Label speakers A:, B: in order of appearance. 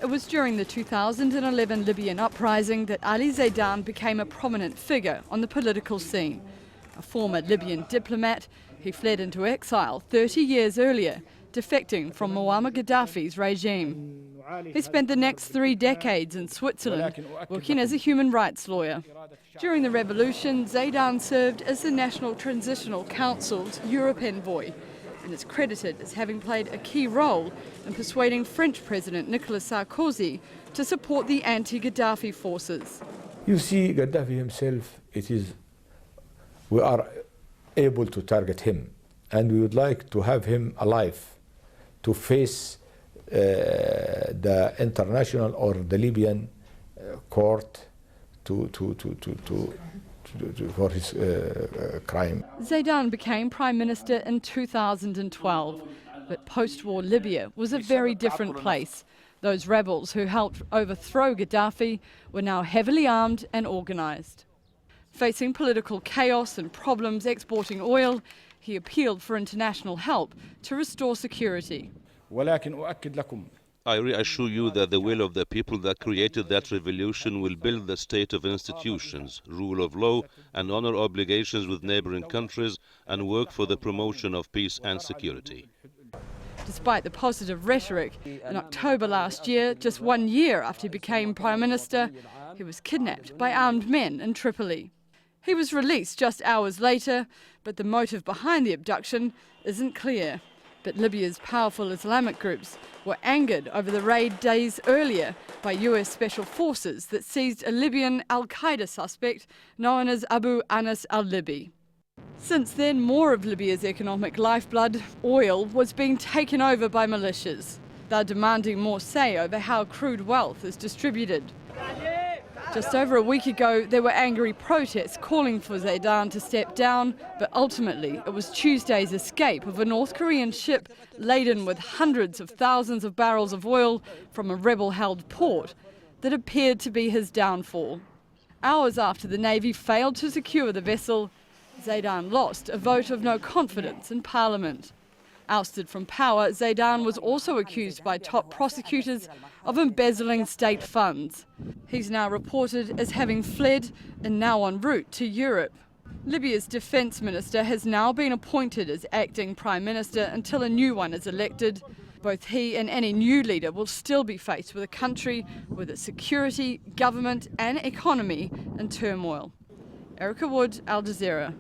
A: It was during the 2011 Libyan uprising that Ali Zeidan became a prominent figure on the political scene. A former Libyan diplomat, he fled into exile 30 years earlier, defecting from Muammar Gaddafi's regime. He spent the next 3 decades in Switzerland, working as a human rights lawyer. During the revolution, Zeidan served as the National Transitional Council's Europe envoy, and is credited as having played a key role in persuading French President Nicolas Sarkozy to support the anti-Gaddafi forces.
B: You see, Gaddafi himself, we are able to target him, and we would like to have him alive to face the international or the Libyan court for his crime.
A: Zeidan became Prime Minister in 2012, but post-war Libya was a very different place. Those rebels who helped overthrow Gaddafi were now heavily armed and organised. Facing political chaos and problems exporting oil, he appealed for international help to restore security.
C: I reassure you that the will of the people that created that revolution will build the state of institutions, rule of law and honor obligations with neighboring countries and work for the promotion of peace and security.
A: Despite the positive rhetoric, in October last year, just 1 year after he became Prime Minister, he was kidnapped by armed men in Tripoli. He was released just hours later, but the motive behind the abduction isn't clear. But Libya's powerful Islamic groups were angered over the raid days earlier by US special forces that seized a Libyan al-Qaeda suspect known as Abu Anas al-Libi. Since then, more of Libya's economic lifeblood, oil, was being taken over by militias. They're demanding more say over how crude wealth is distributed. Just over a week ago, there were angry protests calling for Zeidan to step down, but ultimately it was Tuesday's escape of a North Korean ship laden with hundreds of thousands of barrels of oil from a rebel-held port that appeared to be his downfall. Hours after the Navy failed to secure the vessel, Zeidan lost a vote of no confidence in Parliament. Ousted from power, Zeidan was also accused by top prosecutors of embezzling state funds. He's now reported as having fled and now en route to Europe. Libya's defence minister has now been appointed as acting prime minister until a new one is elected. Both he and any new leader will still be faced with a country with its security, government and economy in turmoil. Erica Wood, Al Jazeera.